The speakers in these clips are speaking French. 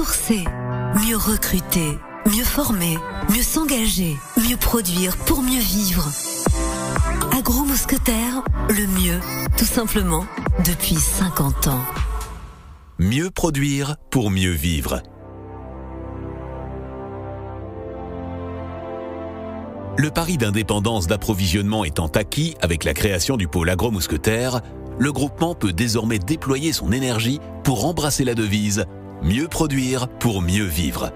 sourcer, mieux recruter, mieux former, mieux s'engager, mieux produire pour mieux vivre. Agro Mousquetaires, le mieux, tout simplement, depuis 50 ans. Mieux produire pour mieux vivre. Le pari d'indépendance d'approvisionnement étant acquis avec la création du pôle Agro Mousquetaires, le groupement peut désormais déployer son énergie pour embrasser la devise « Mieux produire pour mieux vivre ».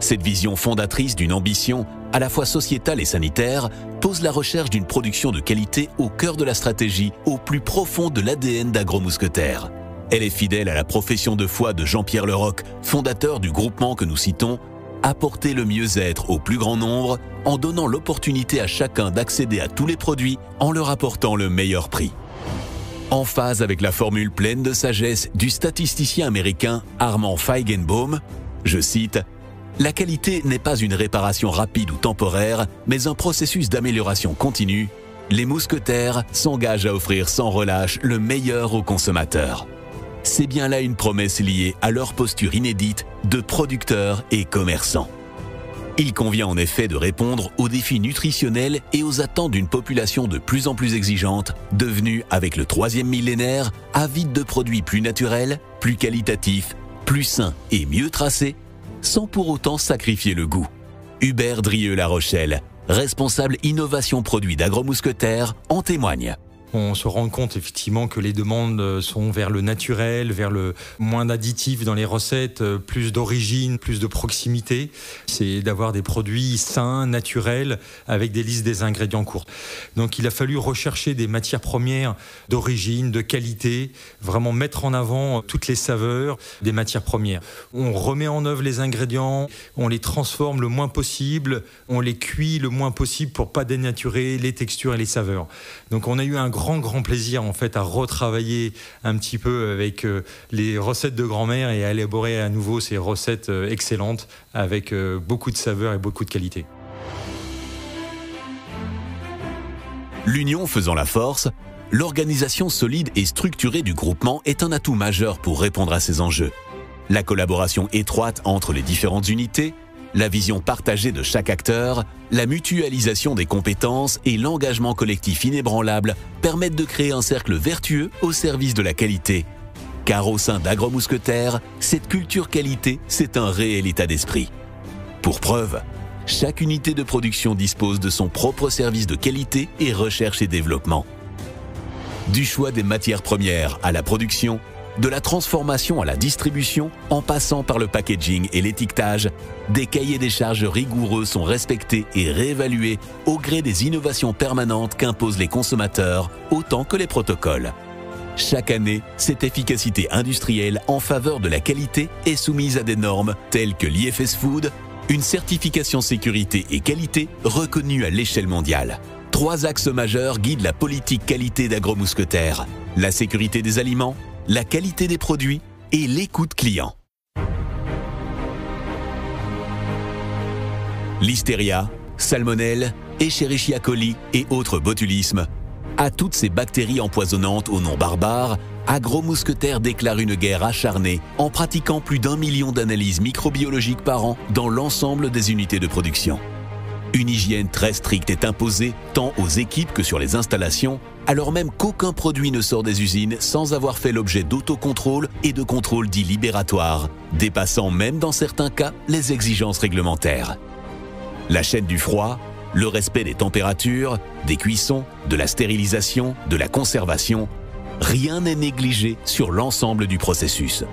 Cette vision fondatrice d'une ambition à la fois sociétale et sanitaire pose la recherche d'une production de qualité au cœur de la stratégie, au plus profond de l'ADN d'Agro Mousquetaires. Elle est fidèle à la profession de foi de Jean-Pierre Leroc, fondateur du groupement que nous citons, apporter le mieux-être au plus grand nombre en donnant l'opportunité à chacun d'accéder à tous les produits en leur apportant le meilleur prix. En phase avec la formule pleine de sagesse du statisticien américain Armand Feigenbaum, je cite, « La qualité n'est pas une réparation rapide ou temporaire, mais un processus d'amélioration continue. Les mousquetaires s'engagent à offrir sans relâche le meilleur aux consommateurs. » C'est bien là une promesse liée à leur posture inédite de producteurs et commerçants. Il convient en effet de répondre aux défis nutritionnels et aux attentes d'une population de plus en plus exigeante, devenue, avec le 3e millénaire, avide de produits plus naturels, plus qualitatifs, plus sains et mieux tracés, sans pour autant sacrifier le goût. Hubert Drieux-La Rochelle, responsable innovation produits d'Agro Mousquetaires, en témoigne. On se rend compte effectivement que les demandes sont vers le naturel, vers le moins d'additifs dans les recettes, plus d'origine, plus de proximité. C'est d'avoir des produits sains, naturels, avec des listes des ingrédients courtes. Donc il a fallu rechercher des matières premières d'origine, de qualité, vraiment mettre en avant toutes les saveurs des matières premières. On remet en œuvre les ingrédients, on les transforme le moins possible, on les cuit le moins possible pour pas dénaturer les textures et les saveurs. Donc on a eu un grand plaisir en fait à retravailler un petit peu avec les recettes de grand-mère et à élaborer à nouveau ces recettes excellentes avec beaucoup de saveur et beaucoup de qualité. L'union faisant la force, l'organisation solide et structurée du groupement est un atout majeur pour répondre à ces enjeux. La collaboration étroite entre les différentes unités, la vision partagée de chaque acteur, la mutualisation des compétences et l'engagement collectif inébranlable permettent de créer un cercle vertueux au service de la qualité. Car au sein d'Agro Mousquetaires, cette culture qualité, c'est un réel état d'esprit. Pour preuve, chaque unité de production dispose de son propre service de qualité et recherche et développement. Du choix des matières premières à la production, de la transformation à la distribution, en passant par le packaging et l'étiquetage, des cahiers des charges rigoureux sont respectés et réévalués au gré des innovations permanentes qu'imposent les consommateurs autant que les protocoles. Chaque année, cette efficacité industrielle en faveur de la qualité est soumise à des normes telles que l'IFS Food, une certification sécurité et qualité reconnue à l'échelle mondiale. 3 axes majeurs guident la politique qualité d'Agro Mousquetaires: la sécurité des aliments, la qualité des produits et l'écoute client. Listeria, salmonelle, Escherichia coli et autres botulismes. À toutes ces bactéries empoisonnantes au nom barbare, Agro Mousquetaires déclare une guerre acharnée en pratiquant plus d'1 million d'analyses microbiologiques par an dans l'ensemble des unités de production. Une hygiène très stricte est imposée tant aux équipes que sur les installations, alors même qu'aucun produit ne sort des usines sans avoir fait l'objet d'autocontrôle et de contrôles dits libératoires, dépassant même dans certains cas les exigences réglementaires. La chaîne du froid, le respect des températures, des cuissons, de la stérilisation, de la conservation, rien n'est négligé sur l'ensemble du processus.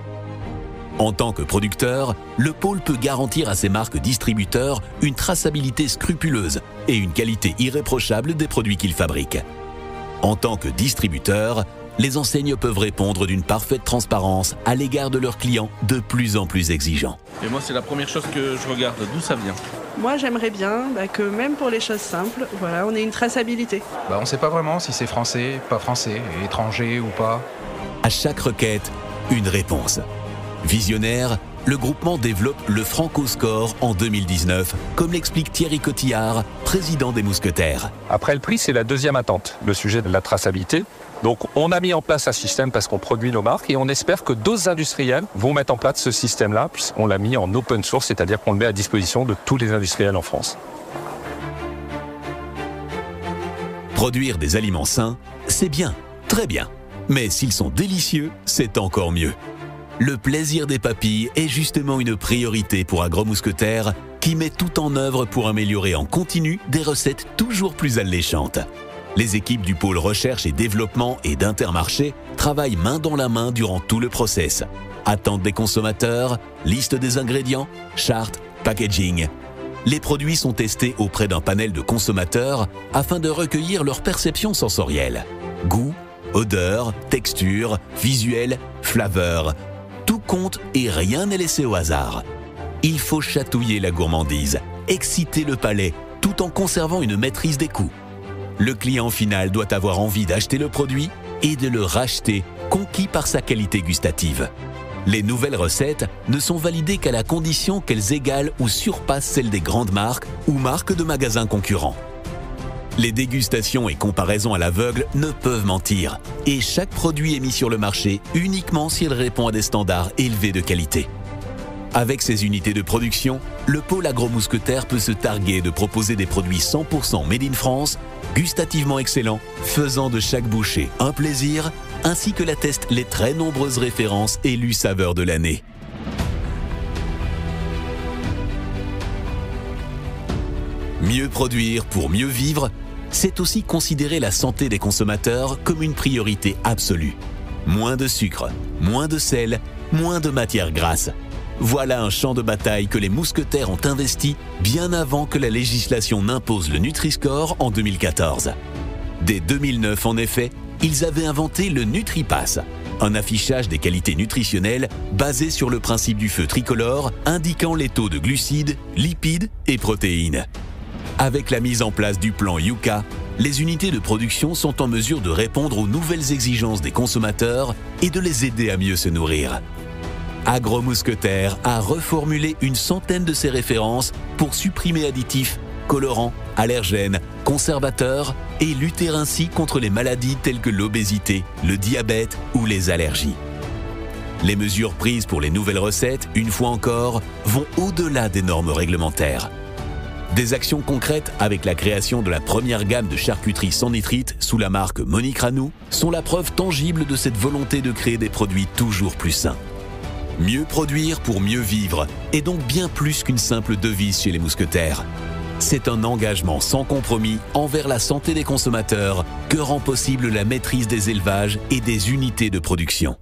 En tant que producteur, le pôle peut garantir à ses marques distributeurs une traçabilité scrupuleuse et une qualité irréprochable des produits qu'ils fabriquent. En tant que distributeur, les enseignes peuvent répondre d'une parfaite transparence à l'égard de leurs clients de plus en plus exigeants. Et moi, c'est la première chose que je regarde, d'où ça vient. Moi, j'aimerais bien que même pour les choses simples, voilà, on ait une traçabilité. On ne sait pas vraiment si c'est français, pas français, étranger ou pas. À chaque requête, une réponse. Visionnaire, le groupement développe le Franco-Score en 2019, comme l'explique Thierry Cotillard, président des Mousquetaires. Après le prix, c'est la deuxième attente, le sujet de la traçabilité. Donc on a mis en place un système parce qu'on produit nos marques et on espère que d'autres industriels vont mettre en place ce système-là puisqu'on l'a mis en open source, c'est-à-dire qu'on le met à disposition de tous les industriels en France. Produire des aliments sains, c'est bien, très bien. Mais s'ils sont délicieux, c'est encore mieux. Le plaisir des papilles est justement une priorité pour Agromousquetaires qui met tout en œuvre pour améliorer en continu des recettes toujours plus alléchantes. Les équipes du pôle recherche et développement et d'Intermarché travaillent main dans la main durant tout le process. Attente des consommateurs, liste des ingrédients, charte, packaging. Les produits sont testés auprès d'un panel de consommateurs afin de recueillir leur perception sensorielle. Goût, odeur, texture, visuel, flaveur. Tout compte et rien n'est laissé au hasard. Il faut chatouiller la gourmandise, exciter le palais, tout en conservant une maîtrise des coûts. Le client final doit avoir envie d'acheter le produit et de le racheter, conquis par sa qualité gustative. Les nouvelles recettes ne sont validées qu'à la condition qu'elles égalent ou surpassent celles des grandes marques ou marques de magasins concurrents. Les dégustations et comparaisons à l'aveugle ne peuvent mentir et chaque produit est mis sur le marché uniquement s'il répond à des standards élevés de qualité. Avec ses unités de production, le pôle Agromousquetaires peut se targuer de proposer des produits 100% made in France, gustativement excellents, faisant de chaque bouchée un plaisir, ainsi que l'attestent les très nombreuses références élues saveurs de l'année. Mieux produire pour mieux vivre, c'est aussi considérer la santé des consommateurs comme une priorité absolue. Moins de sucre, moins de sel, moins de matières grasses. Voilà un champ de bataille que les mousquetaires ont investi bien avant que la législation n'impose le Nutri-Score en 2014. Dès 2009, en effet, ils avaient inventé le NutriPass, un affichage des qualités nutritionnelles basé sur le principe du feu tricolore indiquant les taux de glucides, lipides et protéines. Avec la mise en place du plan Yuka, les unités de production sont en mesure de répondre aux nouvelles exigences des consommateurs et de les aider à mieux se nourrir. Agromousquetaires a reformulé une centaine de ces références pour supprimer additifs, colorants, allergènes, conservateurs et lutter ainsi contre les maladies telles que l'obésité, le diabète ou les allergies. Les mesures prises pour les nouvelles recettes, une fois encore, vont au-delà des normes réglementaires. Des actions concrètes avec la création de la première gamme de charcuterie sans nitrite sous la marque Monique Ranou sont la preuve tangible de cette volonté de créer des produits toujours plus sains. Mieux produire pour mieux vivre est donc bien plus qu'une simple devise chez les mousquetaires. C'est un engagement sans compromis envers la santé des consommateurs que rend possible la maîtrise des élevages et des unités de production.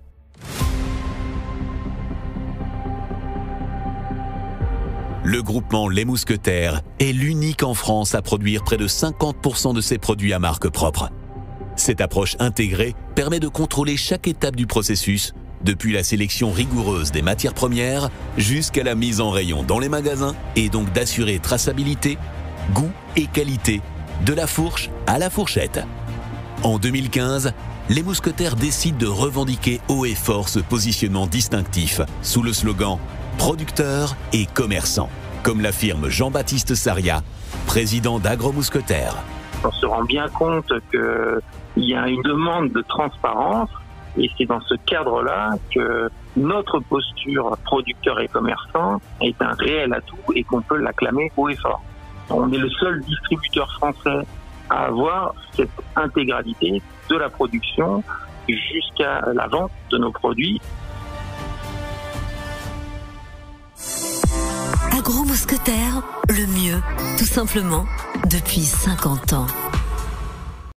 Le groupement Les Mousquetaires est l'unique en France à produire près de 50% de ses produits à marque propre. Cette approche intégrée permet de contrôler chaque étape du processus, depuis la sélection rigoureuse des matières premières jusqu'à la mise en rayon dans les magasins et donc d'assurer traçabilité, goût et qualité, de la fourche à la fourchette. En 2015, les mousquetaires décident de revendiquer haut et fort ce positionnement distinctif sous le slogan « Producteurs et commerçants », comme l'affirme Jean-Baptiste Saria, président d'Agromousquetaires. On se rend bien compte qu'il y a une demande de transparence. Et c'est dans ce cadre-là que notre posture producteur et commerçant est un réel atout et qu'on peut l'acclamer haut et fort. On est le seul distributeur français à avoir cette intégralité de la production jusqu'à la vente de nos produits. Agromousquetaires, le mieux, tout simplement, depuis 50 ans.